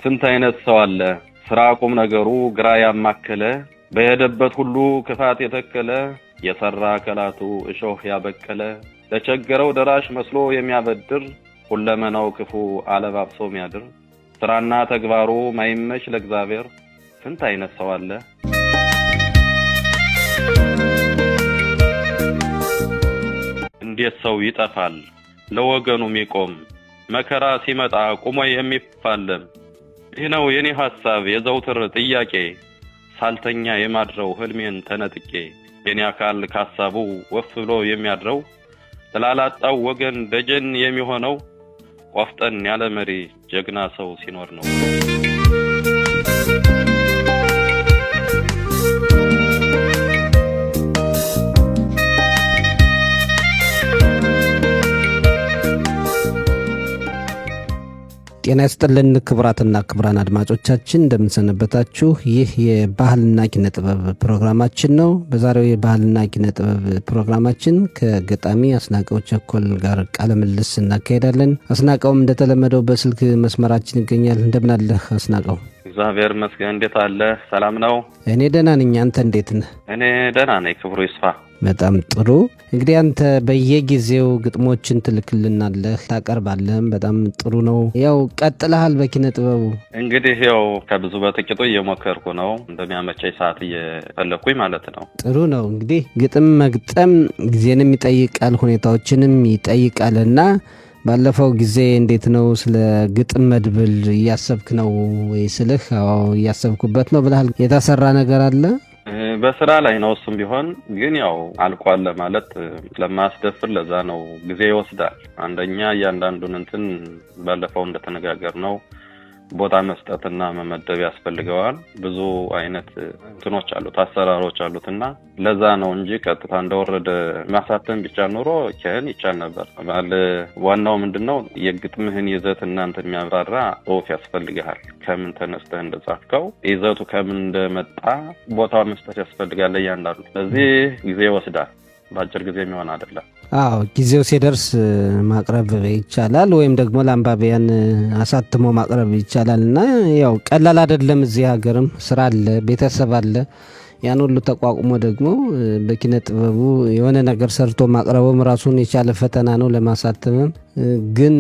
ስንት አይነት ሰው አለ ስራ ቁም ነገሩ ግራ ያማከለ በሄደበት ሁሉ ክፋት የተከለ የሰራ ከላቱ እሾህ ያበቀለ ለቸገረው ደራሽ መስሎ የሚያበድር ሁለመናው ክፉ አለባብሶ የሚያድር ስራና ተግባሩ ማይመች ለእግዚአብሔር ስንት አይነት ሰው አለ። እንዴት ሰው ይጠፋል ለወገኑ የሚቆም መከራ ሲመጣ ቆሞ የሚፋለም። ይህ ነው የኔ ሐሳብ የዘውትር ጥያቄ ሳልተኛ የማድረው ህልሜን ተነጥቄ የኔ አካል ካሳቡ ወፍ ብሎ የሚያድረው ተላላጣው ወገን ደጀን የሚሆነው ቆፍጠን ያለ መሪ ጀግና ሰው ሲኖር ነው። ጤና ይስጥልን ክቡራትና ክቡራን አድማጮቻችን እንደምንሰነበታችሁ። ይህ የባህልና ኪነ ጥበብ ፕሮግራማችን ነው። በዛሬው የባህልና ኪነ ጥበብ ፕሮግራማችን ከገጣሚ አስናቀው ቸኮል ጋር ቃለ ምልልስ እናካሄዳለን። አስናቀውም እንደተለመደው በስልክ መስመራችን ይገኛል። እንደምን አለህ አስናቀው? እግዚአብሔር ይመስገን። እንዴት አለ? ሰላም ነው? እኔ ደህና ነኝ። አንተ እንዴት ነህ? እኔ ደህና ነኝ። ክብሩ ይስፋ። በጣም ጥሩ። እንግዲህ አንተ በየጊዜው ግጥሞችን ትልክልናለህ ታቀርባለህም፣ በጣም ጥሩ ነው። ያው ቀጥለሃል በኪነ ጥበቡ። እንግዲህ ያው ከብዙ በጥቂቱ እየሞከርኩ ነው፣ እንደሚያመቸኝ ሰዓት እየፈለኩኝ ማለት ነው። ጥሩ ነው። እንግዲህ ግጥም መግጠም ጊዜንም ይጠይቃል፣ ሁኔታዎችንም ይጠይቃልና ባለፈው ጊዜ እንዴት ነው ስለ ግጥም መድብል እያሰብክ ነው ወይ ስልህ እያሰብኩበት ነው ብለሃል። የታሰራ ነገር አለ? በስራ ላይ ነው። እሱም ቢሆን ግን ያው አልቋል ማለት ለማስደፍር ለዛ ነው ጊዜ ይወስዳል። አንደኛ እያንዳንዱን እንትን ባለፈው እንደተነጋገር ነው ቦታ መስጠትና መመደብ ያስፈልገዋል። ብዙ አይነት እንትኖች አሉት አሰራሮች አሉትና ለዛ ነው እንጂ ቀጥታ እንደወረደ ማሳተም ብቻ ኖሮ ከን ይቻል ነበር። ዋናው ምንድነው የግጥምህን ይዘት እናንተ የሚያብራራ ጽሁፍ ያስፈልጋል። ከምን ተነስተህ እንደጻፍከው ይዘቱ ከምን እንደመጣ ቦታው መስጠት ያስፈልጋል እያንዳንዱ። ስለዚህ ጊዜ ይወስዳል። ባጭር ጊዜ የሚሆን አይደለም። አዎ ጊዜው ሲደርስ ማቅረብ ይቻላል፣ ወይም ደግሞ ለአንባቢያን አሳትሞ ማቅረብ ይቻላልና ያው ቀላል አይደለም። እዚህ ሀገርም ስራ አለ፣ ቤተሰብ አለ። ያን ሁሉ ተቋቁሞ ደግሞ በኪነ ጥበቡ የሆነ ነገር ሰርቶ ማቅረብም ራሱን የቻለ ፈተና ነው። ለማሳተምም ግን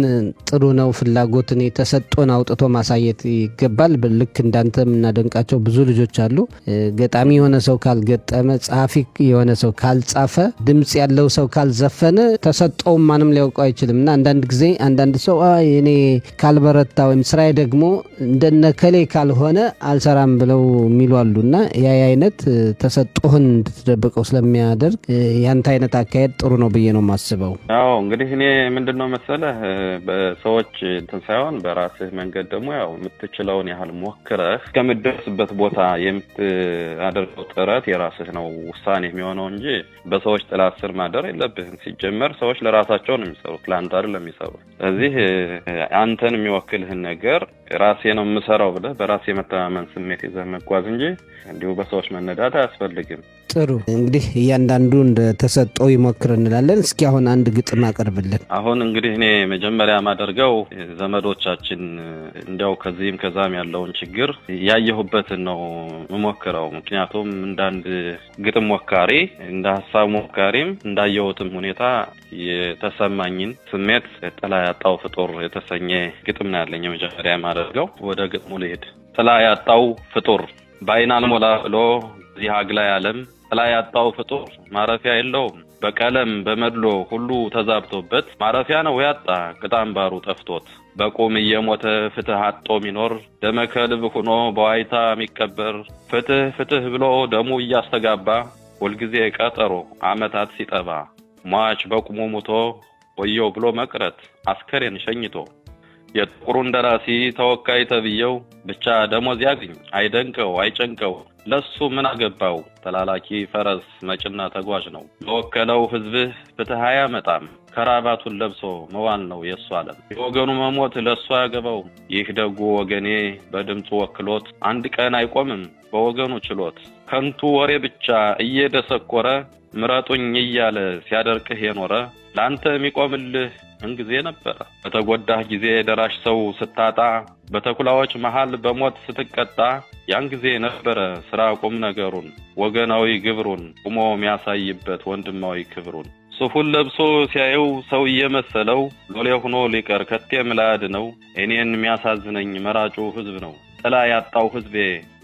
ጥሩ ነው። ፍላጎትን የተሰጠውን አውጥቶ ማሳየት ይገባል። ልክ እንዳንተ የምናደንቃቸው ብዙ ልጆች አሉ። ገጣሚ የሆነ ሰው ካልገጠመ፣ ጸሐፊ የሆነ ሰው ካልጻፈ፣ ድምጽ ያለው ሰው ካልዘፈነ ተሰጠውም ማንም ሊያውቀው አይችልም። እና አንዳንድ ጊዜ አንዳንድ ሰው እኔ ካልበረታ ወይም ስራዬ ደግሞ እንደነከሌ ካልሆነ አልሰራም ብለው የሚሉ አሉ። እና ያ አይነት ተሰጥቶህን እንድትደብቀው ስለሚያደርግ ያንተ አይነት አካሄድ ጥሩ ነው ብዬ ነው የማስበው። አዎ እንግዲህ እኔ ምንድነው መሰለህ በሰዎች እንትን ሳይሆን በራስህ መንገድ ደግሞ ያው የምትችለውን ያህል ሞክረህ እስከምትደርስበት ቦታ የምታደርገው ጥረት የራስህ ነው ውሳኔ የሚሆነው እንጂ በሰዎች ጥላ ስር ማደር የለብህም። ሲጀመር ሰዎች ለራሳቸው ነው የሚሰሩት፣ ለአንተ አይደለም የሚሰሩት። ስለዚህ አንተን የሚወክልህን ነገር ራሴ ነው የምሰራው ብለህ በራሴ የመተማመን ስሜት ይዘህ መጓዝ እንጂ እንዲሁ በሰዎች መነዳት አያስፈልግም። ጥሩ እንግዲህ እያንዳንዱ እንደተሰጠው ይሞክር እንላለን። እስኪ አሁን አንድ ግጥም አቀርብልን። አሁን እንግዲህ እኔ መጀመሪያ ማደርገው ዘመዶቻችን እንዲያው ከዚህም ከዛም ያለውን ችግር ያየሁበትን ነው የምሞክረው። ምክንያቱም እንዳንድ ግጥም ሞካሪ እንደ ሀሳብ ሞካሪም እንዳየሁትም ሁኔታ የተሰማኝን ስሜት ጥላ ያጣው ፍጡር የተሰኘ ግጥም ነው ያለኝ። መጀመሪያ ማደርገው ወደ ግጥሙ ልሄድ። ጥላ ያጣው ፍጡር በአይን አልሞላ ብሎ እዚህ አግላይ ዓለም ጥላ ያጣው ፍጡር ማረፊያ የለውም። በቀለም በመድሎ ሁሉ ተዛብቶበት ማረፊያ ነው ያጣ ቅጣምባሩ ጠፍቶት። በቁም እየሞተ ፍትህ አጥቶ ሚኖር ደመከልብ ሆኖ በዋይታ የሚቀበር ፍትህ ፍትህ ብሎ ደሙ እያስተጋባ ሁልጊዜ ቀጠሮ አመታት ሲጠባ ሟች በቁሙ ሙቶ ወየው ብሎ መቅረት አስከሬን ሸኝቶ የጥቁሩን ደራሲ ተወካይ ተብየው ብቻ ደሞዝ ያግኝ አይደንቀው አይጨንቀው ለሱ ምን አገባው ተላላኪ ፈረስ መጭና ተጓዥ ነው። ለወከለው ህዝብህ ፍትህ አያመጣም ከራባቱን ለብሶ መዋል ነው የሱ ዓለም። የወገኑ መሞት ለሱ ያገባው ይህ ደጉ ወገኔ በድምፁ ወክሎት አንድ ቀን አይቆምም በወገኑ ችሎት። ከንቱ ወሬ ብቻ እየደሰቆረ ምረጡኝ እያለ ሲያደርቅህ የኖረ ላንተ የሚቆምልህ እንግዜ ነበር። በተጎዳህ ጊዜ ደራሽ ሰው ስታጣ በተኩላዎች መሃል በሞት ስትቀጣ ያን ጊዜ ነበረ ስራ ቁም ነገሩን ወገናዊ ግብሩን ቆሞ የሚያሳይበት ወንድማዊ ክብሩን ሱፉን ለብሶ ሲያየው ሰው እየመሰለው ሎሌ ሆኖ ሊቀር ከቴም ላድ ነው እኔን የሚያሳዝነኝ መራጩ ህዝብ ነው ጥላ ያጣው ህዝቤ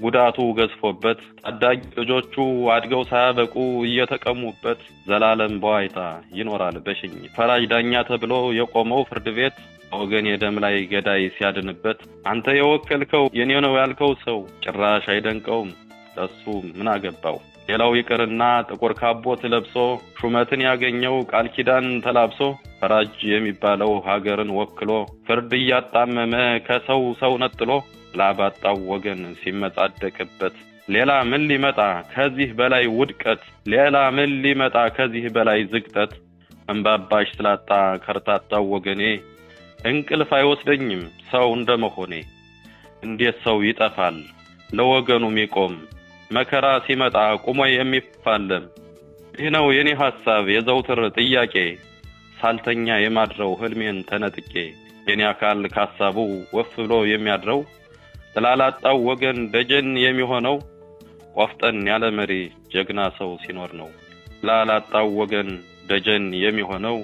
ጉዳቱ ገዝፎበት ታዳጊ ልጆቹ አድገው ሳያበቁ እየተቀሙበት ዘላለም በዋይታ ይኖራል በሽኝ ፈራጅ ዳኛ ተብሎ የቆመው ፍርድ ቤት ወገን የደም ላይ ገዳይ ሲያድንበት አንተ የወከልከው የኔ ነው ያልከው ሰው ጭራሽ አይደንቀውም ለሱ ምን አገባው ሌላው ይቅርና ጥቁር ካቦት ለብሶ ሹመትን ያገኘው ቃል ኪዳን ተላብሶ ፈራጅ የሚባለው ሀገርን ወክሎ ፍርድ ያጣመመ ከሰው ሰው ነጥሎ ላባጣው ወገን ሲመጻደቅበት ሌላ ምን ሊመጣ ከዚህ በላይ ውድቀት ሌላ ምን ሊመጣ ከዚህ በላይ ዝቅጠት እንባባሽ ስላጣ ከርታታው ወገኔ እንቅልፍ አይወስደኝም ሰው እንደመሆኔ እንዴት ሰው ይጠፋል ለወገኑ የሚቆም መከራ ሲመጣ ቆሞ የሚፋለም ይህ ነው የኔ ሐሳብ የዘውትር ጥያቄ ሳልተኛ የማድረው ህልሜን ተነጥቄ የኔ አካል ካሳቡ ወፍ ብሎ የሚያድረው ተላላጣው ወገን ደጀን የሚሆነው ቆፍጠን ያለ መሪ ጀግና ሰው ሲኖር ነው ተላላጣው ወገን ደጀን የሚሆነው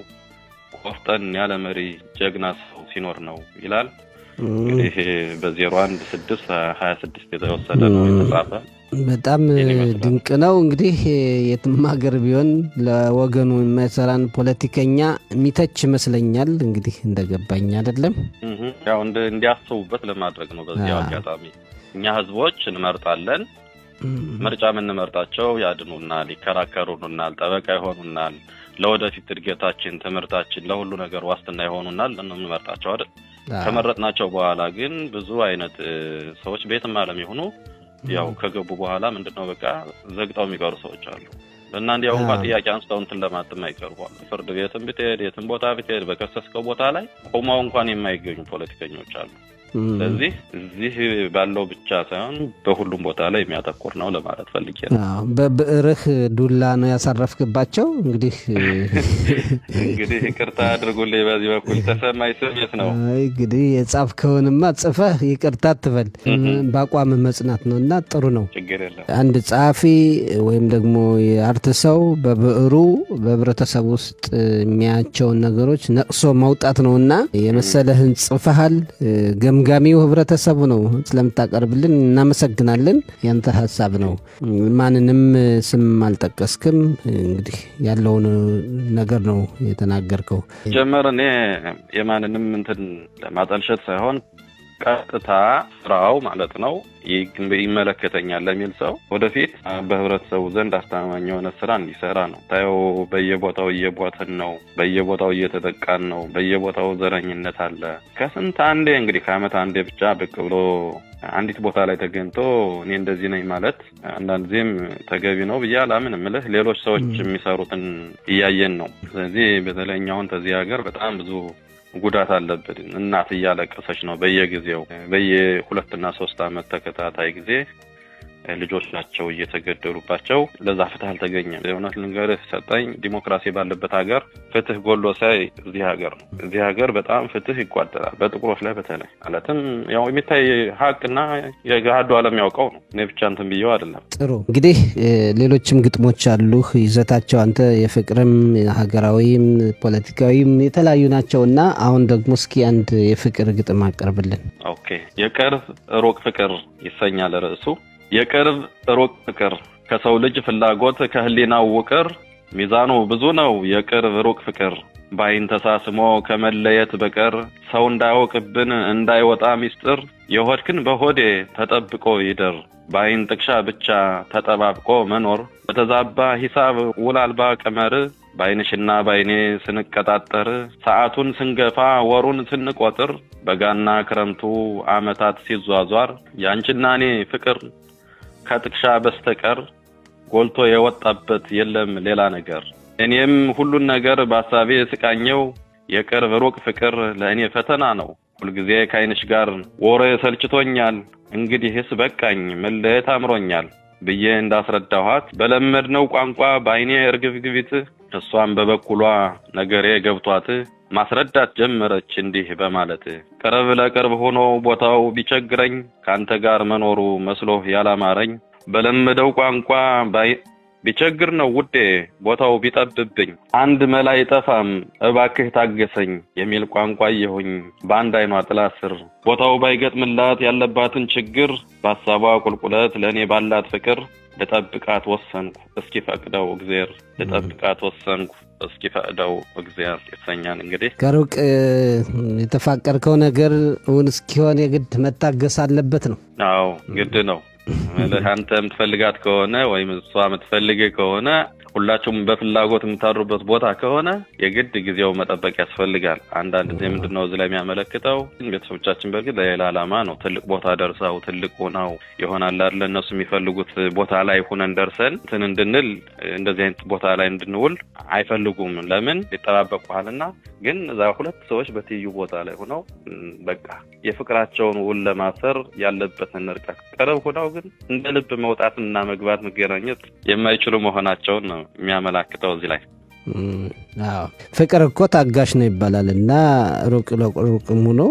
ቆፍጠን ያለ መሪ ጀግና ሰው ሲኖር ነው ይላል ይሄ በ01/6/26 የተወሰደ ነው የተጻፈ በጣም ድንቅ ነው እንግዲህ የትም ሀገር ቢሆን ለወገኑ የማይሰራን ፖለቲከኛ የሚተች ይመስለኛል እንግዲህ እንደገባኝ አይደለም ያው እንዲያስቡበት ለማድረግ ነው በዚህ አጋጣሚ እኛ ህዝቦች እንመርጣለን ምርጫ ምንመርጣቸው ያድኑናል ይከራከሩናል ጠበቃ ይሆኑናል ለወደፊት እድገታችን ትምርታችን ለሁሉ ነገር ዋስትና ይሆኑናል እንመርጣቸው አይደል ከመረጥናቸው በኋላ ግን ብዙ አይነት ሰዎች ቤትም ዓለም ይሆኑ ያው ከገቡ በኋላ ምንድነው በቃ ዘግጣው የሚቀሩ ሰዎች አሉ እና እንዲያው እንኳን ጥያቄ አንስተው እንትን ለማጥም አይቀርቧል ፍርድ ቤትም ብትሄድ የትም ቦታ ብትሄድ በከሰስከው ቦታ ላይ ቆመው እንኳን የማይገኙ ፖለቲከኞች አሉ ስለዚህ እዚህ ባለው ብቻ ሳይሆን በሁሉም ቦታ ላይ የሚያተኩር ነው ለማለት ፈልጌ ነው በብዕርህ ዱላ ነው ያሳረፍክባቸው እንግዲህ ይቅርታ አድርጉልኝ በዚህ በኩል ተሰማይ ስሜት ነው እንግዲህ የጻፍከውንማ ጽፈህ ይቅርታ አትበል በአቋም መጽናት ነውና ጥሩ ነው ችግር የለም አንድ ጸሐፊ ወይም ደግሞ የአርት ሰው በብዕሩ በህብረተሰብ ውስጥ የሚያያቸውን ነገሮች ነቅሶ ማውጣት ነውና የመሰለህን ጽፈሃል ገምጋሚው ህብረተሰቡ ነው ስለምታቀርብልን እናመሰግናለን ያንተ ሐሳብ ነው ማንንም ስም አልጠቀስክም እንግዲህ ያለውን ነገር ነው የተናገርከው ጀመር እኔ የማንንም እንትን ለማጠልሸት ሳይሆን ቀጥታ ስራው ማለት ነው ይመለከተኛል ለሚል ሰው ወደፊት በህብረተሰቡ ዘንድ አስተማማኝ የሆነ ስራ እንዲሰራ ነው ታየው በየቦታው እየቦተን ነው በየቦታው እየተጠቃን ነው በየቦታው ዘረኝነት አለ ከስንት አንዴ እንግዲህ ከአመት አንዴ ብቻ ብቅ ብሎ አንዲት ቦታ ላይ ተገኝቶ እኔ እንደዚህ ነኝ ማለት አንዳንዴም ተገቢ ነው ብያለምን ምልህ ሌሎች ሰዎች የሚሰሩትን እያየን ነው ስለዚህ በተለኛውን ተዚህ ሀገር በጣም ብዙ ጉዳት አለበት እናት እያለቀሰች ነው በየጊዜው በየ2 እና 3 አመት ተከታታይ ጊዜ ልጆቻቸው እየተገደሉባቸው ለዛ ፍትህ አልተገኘም የሆነት ልንገርህ ሰጣኝ ዲሞክራሲ ባለበት ሀገር ፍትህ ጎሎ ሳይ እዚህ ሀገር በጣም ፍትህ ይጓደላል በጥቁሮች ላይ በተለይ ማለትም ያው የሚታይ ሀቅና የጋዱ ዓለም ያውቀው ነው እኔ ብቻ እንትን ብየው አይደለም ጥሩ እንግዲህ ሌሎችም ግጥሞች አሉ ይዘታቸው አንተ የፍቅርም ሀገራዊም ፖለቲካዊም የተለያዩ ናቸውና አሁን ደግሞ እስኪ አንድ የፍቅር ግጥም አቀርብልን ኦኬ የቅርብ ሩቅ ፍቅር ይሰኛል ርዕሱ የቅርብ ሩቅ ፍቅር ከሰው ልጅ ፍላጎት ከህሊናው ውቅር ሚዛኑ ብዙ ነው የቅርብ ሩቅ ፍቅር ባይን ተሳስሞ ከመለየት በቀር ሰው እንዳይወቅብን እንዳይወጣ ሚስጥር የሆድክን በሆዴ ተጠብቆ ይደር ባይን ጥቅሻ ብቻ ተጠባብቆ መኖር በተዛባ ሂሳብ ውላልባ ቀመር ባይንሽና ባይኔ ስንቀጣጠር ሰዓቱን ስንገፋ ወሩን ስንቆጥር በጋና ክረምቱ አመታት ሲዟዟር ያንቺና እኔ ፍቅር ከጥቅሻ በስተቀር ጎልቶ የወጣበት የለም ሌላ ነገር እኔም ሁሉን ነገር በሐሳቤ ስቃኘው የቅርብ ሩቅ ፍቅር ለእኔ ፈተና ነው ሁልጊዜ ከአይንሽ ጋር ወሬ ሰልችቶኛል እንግዲህስ በቃኝ መለየት አምሮኛል ብዬ እንዳስረዳኋት በለመድነው ቋንቋ ባይኔ እርግብግቢት እሷም በበኩሏ ነገሬ ገብቷት ማስረዳት ጀመረች እንዲህ በማለት ቅርብ ለቅርብ ሆኖ ቦታው ቢቸግረኝ ካንተ ጋር መኖሩ መስሎህ ያላማረኝ በለመደው ቋንቋ ቢቸግር ነው ውዴ ቦታው ቢጠብብኝ አንድ መላ አይጠፋም እባክህ ታገሰኝ የሚል ቋንቋ ይሁኝ በአንድ አይኗ ጥላ ስር ቦታው ባይገጥምላት ያለባትን ችግር በሐሳቧ ቁልቁለት ለኔ ባላት ፍቅር ለጠብቃት ወሰንኩ እስኪፈቅደው እግዚአብሔር ለጠብቃት ወሰንኩ እስኪፈቅደው እግዚአብሔር ይሰኛል። እንግዲህ ከሩቅ የተፋቀርከው ነገር እውን እስኪሆን የግድ መታገስ አለበት ነው። አዎ ግድ ነው። አንተ የምትፈልጋት ከሆነ ወይም እሷ የምትፈልግ ከሆነ ሁላችሁም በፍላጎት የምታሩበት ቦታ ከሆነ የግድ ጊዜው መጠበቅ ያስፈልጋል። አንዳንድ ጊዜ ምንድነው እዚህ ላይ የሚያመለክተው ቤተሰቦቻችን በርግጥ ለሌላ ዓላማ ነው ትልቅ ቦታ ደርሰው ትልቅ ሆነው ይሆናል አይደል እነሱ የሚፈልጉት ቦታ ላይ ሆነን ደርሰን እንትን እንድንል እንደዚህ አይነት ቦታ ላይ እንድንውል አይፈልጉም። ለምን ይጠባበቁሃልና። ግን እዛ ሁለት ሰዎች በትይዩ ቦታ ላይ ሆነው በቃ የፍቅራቸውን ውል ለማሰር ያለበትን ርቀት ቀረብ ሆነው ግን እንደ ልብ መውጣትና መግባት መገናኘት የማይችሉ መሆናቸውን ነው የሚያመላክተው እዚህ ላይ። አዎ ፍቅር እኮ ታጋሽ ነው ይባላል እና ሩቅ ለሩቅም ሆኖ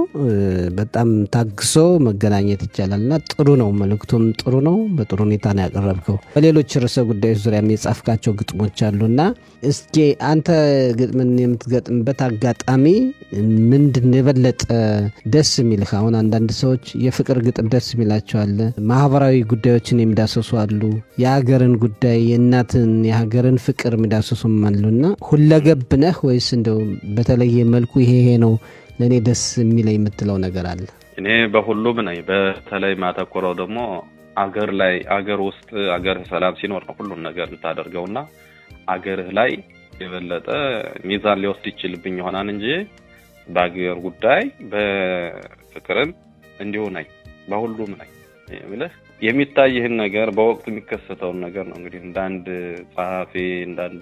በጣም ታግሶ መገናኘት ይቻላልና ጥሩ ነው። መልእክቱም ጥሩ ነው። በጥሩ ሁኔታ ነው ያቀረብከው። በሌሎች ርዕሰ ጉዳዮች ዙሪያም የጻፍካቸው ግጥሞች አሉና እስኪ አንተ ግጥምን የምትገጥምበት አጋጣሚ ምንድን ነው የበለጠ ደስ የሚልህ? አሁን አንዳንድ ሰዎች የፍቅር ግጥም ደስ የሚላቸዋል፣ ማህበራዊ ጉዳዮችን የሚዳሰሱ አሉ፣ የሀገርን ጉዳይ የእናትን የሀገርን ፍቅር የሚዳሰሱም አሉና ሁለገብ ነህ ወይስ እንደው በተለየ መልኩ ይሄ ነው ለኔ ደስ የሚለኝ የምትለው ነገር አለ? እኔ በሁሉም ነኝ። በተለይ ማተኮረው ደግሞ አገር ላይ አገር ውስጥ አገር ሰላም ሲኖር ነው ሁሉን ነገር እንታደርገውና አገርህ ላይ የበለጠ ሚዛን ሊወስድ ይችልብኝ ይሆናል እንጂ በአገር ጉዳይ በፍቅርም እንዲሁ ነኝ። በሁሉም ነኝ ብለህ የሚታይህን ነገር በወቅቱ የሚከሰተውን ነገር ነው እንግዲህ እንዳንድ ጸሐፊ እንዳንድ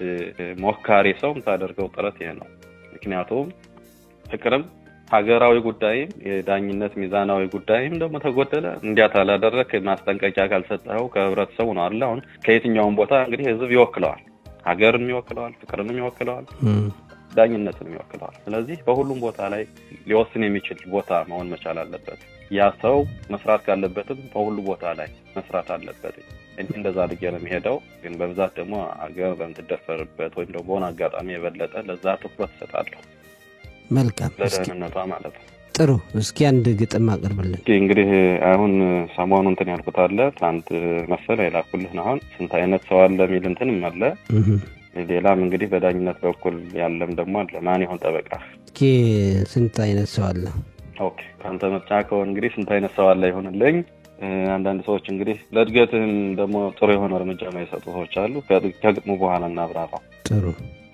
ሞካሪ ሰው የምታደርገው ጥረት ይሄ ነው። ምክንያቱም ፍቅርም ሀገራዊ ጉዳይም የዳኝነት ሚዛናዊ ጉዳይም ደግሞ ተጎደለ እንዲያት አላደረክ ማስጠንቀቂያ ካልሰጠኸው ከህብረተሰቡ ነው አይደል? አሁን ከየትኛውም ቦታ እንግዲህ ህዝብ ይወክለዋል፣ ሀገርን ይወክለዋል፣ ፍቅርን ይወክለዋል፣ ዳኝነትን ይወክለዋል። ስለዚህ በሁሉም ቦታ ላይ ሊወስን የሚችል ቦታ መሆን መቻል አለበት። ያ ሰው መስራት ካለበትም በሁሉ ቦታ ላይ መስራት አለበት። እንደዛ አድርጌ ነው የሚሄደው። ግን በብዛት ደግሞ አገር በምትደፈርበት ወይም ደግሞ በሆነ አጋጣሚ የበለጠ ለዛ ትኩረት እሰጣለሁ። መልካም ለደህንነቷ ማለት ነው። ጥሩ። እስኪ አንድ ግጥም አቅርብልን። እንግዲህ አሁን ሰሞኑን እንትን ያልኩት አለ ትናንት መሰለ የላኩልህ ነው። አሁን ስንት አይነት ሰው አለ የሚል እንትንም አለ። ሌላም እንግዲህ በዳኝነት በኩል ያለም ደግሞ አለ። ማን ይሆን ጠበቃ? እስኪ ስንት አይነት ሰው አለ? ኦኬ ካንተ ምርጫ ከሆነ እንግዲህ ስንት አይነት ሰው አለ ይሆንልኝ። አንዳንድ ሰዎች እንግዲህ ለእድገትህም ደግሞ ጥሩ የሆነ እርምጃ የማይሰጡ ሰዎች አሉ። ከግጥሙ በኋላ እናብራራው። ጥሩ።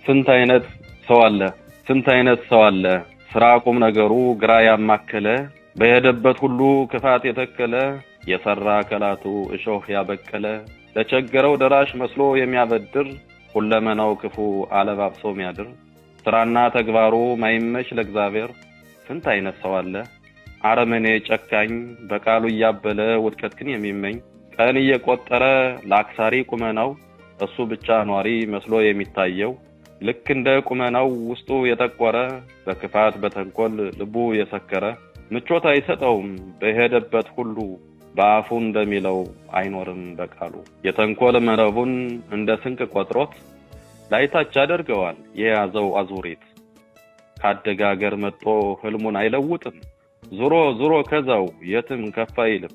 ስንት አይነት ሰው አለ፣ ስንት አይነት ሰው አለ፣ ስራ ቁም ነገሩ ግራ ያማከለ፣ በሄደበት ሁሉ ክፋት የተከለ፣ የሰራ አካላቱ እሾህ ያበቀለ፣ ለቸገረው ደራሽ መስሎ የሚያበድር፣ ሁለመናው ክፉ አለባብሶ የሚያድር፣ ስራና ተግባሩ ማይመች ለእግዚአብሔር። ስንት አይነት ሰው አለ አረመኔ ጨካኝ፣ በቃሉ እያበለ ውድቀትን የሚመኝ፣ ቀን እየቆጠረ ለአክሳሪ ቁመናው እሱ ብቻ ኗሪ መስሎ የሚታየው፣ ልክ እንደ ቁመናው ውስጡ የጠቆረ፣ በክፋት በተንኮል ልቡ የሰከረ፣ ምቾት አይሰጠውም በሄደበት ሁሉ፣ በአፉ እንደሚለው አይኖርም በቃሉ፣ የተንኮል መረቡን እንደ ስንቅ ቆጥሮት ላይታች ያደርገዋል የያዘው አዙሪት፣ ካደገ አገር መጥቶ ህልሙን አይለውጥም፣ ዙሮ ዙሮ ከዛው የትም ከፍ አይልም፣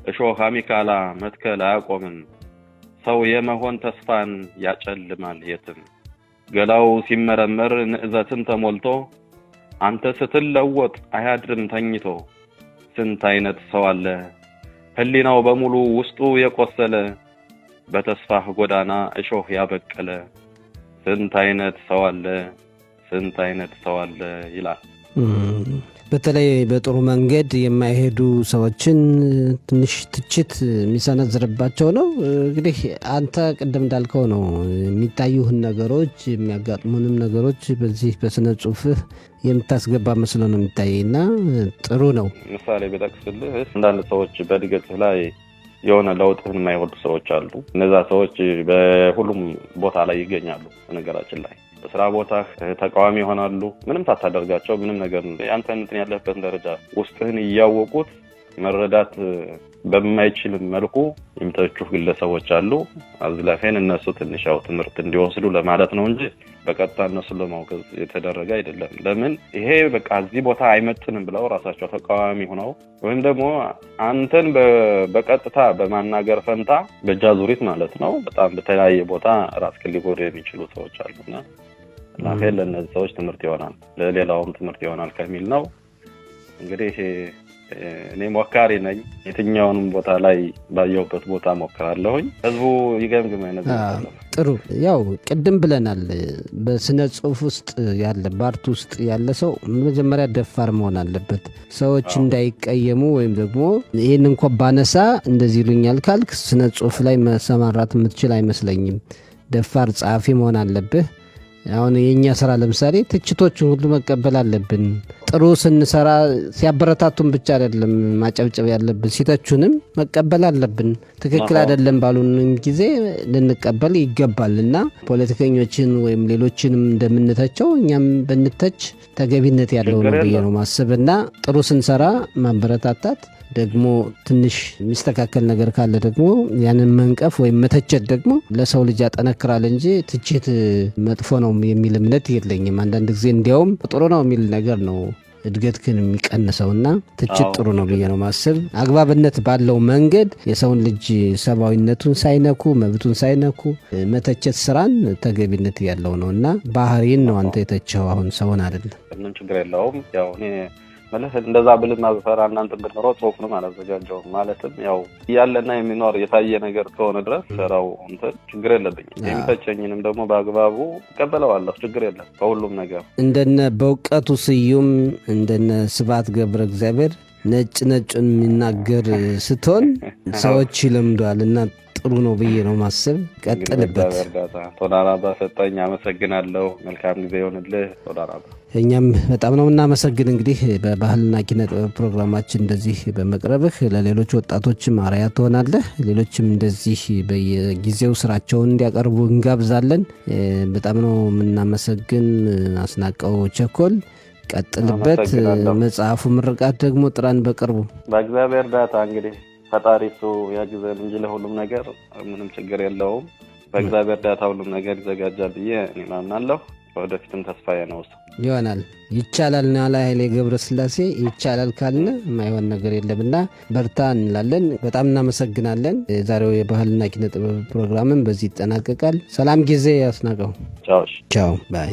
እሾህ አሚካላ መትከል አያቆምም፣ ሰው የመሆን ተስፋን ያጨልማል የትም፣ ገላው ሲመረመር ንዕዘትን ተሞልቶ አንተ ስትለወጥ አያድርም ተኝቶ። ስንት አይነት ሰው አለ ህሊናው በሙሉ ውስጡ የቆሰለ፣ በተስፋህ ጎዳና እሾህ ያበቀለ፣ ስንት አይነት ሰው አለ፣ ስንት አይነት ሰው አለ ይላል። በተለይ በጥሩ መንገድ የማይሄዱ ሰዎችን ትንሽ ትችት የሚሰነዝርባቸው ነው። እንግዲህ አንተ ቅድም እንዳልከው ነው የሚታዩህን ነገሮች የሚያጋጥሙንም ነገሮች በዚህ በስነ ጽሁፍህ የምታስገባ መስሎ ነው የሚታየኝና ጥሩ ነው። ምሳሌ በጠቅስልህ አንዳንድ ሰዎች በእድገትህ ላይ የሆነ ለውጥህን የማይወዱ ሰዎች አሉ። እነዛ ሰዎች በሁሉም ቦታ ላይ ይገኛሉ። በነገራችን ላይ በስራ ቦታ ተቃዋሚ ይሆናሉ። ምንም ታታደርጋቸው ምንም ነገር አንተ እንትን ያለህበት ደረጃ ውስጥህን እያወቁት መረዳት በማይችል መልኩ የሚተቹ ግለሰቦች አሉ። አዝላፈን እነሱ ትንሽ ያው ትምህርት እንዲወስዱ ለማለት ነው እንጂ በቀጥታ እነሱ ለማውገዝ የተደረገ አይደለም። ለምን ይሄ በቃ እዚህ ቦታ አይመጥንም ብለው ራሳቸው ተቃዋሚ ሆነው ወይም ደግሞ አንተን በቀጥታ በማናገር ፈንታ በጃዙሪት ማለት ነው በጣም በተለያየ ቦታ ራስን ሊጎዱ የሚችሉ ሰዎች አሉና ላፈን ለነዚህ ሰዎች ትምህርት ይሆናል፣ ለሌላውም ትምህርት ይሆናል ከሚል ነው። እንግዲህ እኔ ሞካሪ ነኝ። የትኛውንም ቦታ ላይ ባየሁበት ቦታ ሞክራለሁኝ። ህዝቡ ይገምግመኝ ነው። ጥሩ ያው ቅድም ብለናል። በስነ ጽሁፍ ውስጥ ያለ በአርት ውስጥ ያለ ሰው መጀመሪያ ደፋር መሆን አለበት። ሰዎች እንዳይቀየሙ ወይም ደግሞ ይህን እንኳን ባነሳ እንደዚህ ይሉኛል ካልክ ስነ ጽሁፍ ላይ መሰማራት የምትችል አይመስለኝም። ደፋር ጸሐፊ መሆን አለብህ። አሁን የኛ ስራ ለምሳሌ ትችቶችን ሁሉ መቀበል አለብን። ጥሩ ስንሰራ ሲያበረታቱን ብቻ አይደለም ማጨብጨብ ያለብን፣ ሲተቹንም መቀበል አለብን። ትክክል አይደለም ባሉንም ጊዜ ልንቀበል ይገባልና ፖለቲከኞችን ወይም ሌሎችንም እንደምንተቸው እኛም ብንተች ተገቢነት ያለው ነው ብዬ ነው ማስብና ጥሩ ስንሰራ ማበረታታት ደግሞ ትንሽ የሚስተካከል ነገር ካለ ደግሞ ያንን መንቀፍ ወይም መተቸት ደግሞ ለሰው ልጅ ያጠነክራል እንጂ ትችት መጥፎ ነው የሚል እምነት የለኝም። አንዳንድ ጊዜ እንዲያውም ጥሩ ነው የሚል ነገር ነው እድገትህን የሚቀንሰውና ትችት ጥሩ ነው ብዬ ነው ማስብ። አግባብነት ባለው መንገድ የሰውን ልጅ ሰብአዊነቱን ሳይነኩ መብቱን ሳይነኩ መተቸት ስራን ተገቢነት ያለው ነውና ባህሪን ነው አንተ የተቸው አሁን ሰውን አይደለም። ምንም ችግር የለውም። ያው እኔ ማለት እንደዛ ብልና በፈራ እናንተ ብትኖር ጽሁፍ ነው አላዘጋጀው ማለትም ያው ያለና የሚኖር የታየ ነገር ከሆነ ድረስ ሰራው እንትን ችግር የለብኝም። የሚተቸኝንም ደግሞ በአግባቡ እቀበለዋለሁ። ችግር የለም በሁሉም ነገር። እንደነ በእውቀቱ ስዩም እንደነ ስብሐት ገብረ እግዚአብሔር ነጭ ነጭን የሚናገር ስትሆን ሰዎች ይለምዷል እና ጥሩ ነው ብዬ ነው ማስብ። ቀጥልበት። ቶዳራባ ሰጠኝ። አመሰግናለሁ። መልካም ጊዜ ይሁንልህ ቶዳራባ። እኛም በጣም ነው እናመሰግን። እንግዲህ በባህልና ኪነ ጥበብ ፕሮግራማችን እንደዚህ በመቅረብህ ለሌሎች ወጣቶችም አርአያ ትሆናለህ። ሌሎችም እንደዚህ በየጊዜው ስራቸውን እንዲያቀርቡ እንጋብዛለን። በጣም ነው የምናመሰግን። አስናቀው ቸኮል ቀጥልበት። መጽሐፉ ምርቃት ደግሞ ጥራን በቅርቡ በእግዚአብሔር እርዳታ እንግዲህ ፈጣሪ እሱ ያግዘን እንጂ ለሁሉም ነገር ምንም ችግር የለውም። በእግዚአብሔር እርዳታ ሁሉም ነገር ይዘጋጃል ብዬ እኔ ማምናለሁ። ወደፊትም ተስፋዬ ነው እሱ ይሆናል። ይቻላል ነው ያለ ኃይሌ ገብረስላሴ። ይቻላል ካልን የማይሆን ነገር የለምና በርታ እንላለን። በጣም እናመሰግናለን። የዛሬው የባህልና ኪነ ጥበብ ፕሮግራምን በዚህ ይጠናቀቃል። ሰላም ጊዜ ያስናቀው። ቻው ቻው ባይ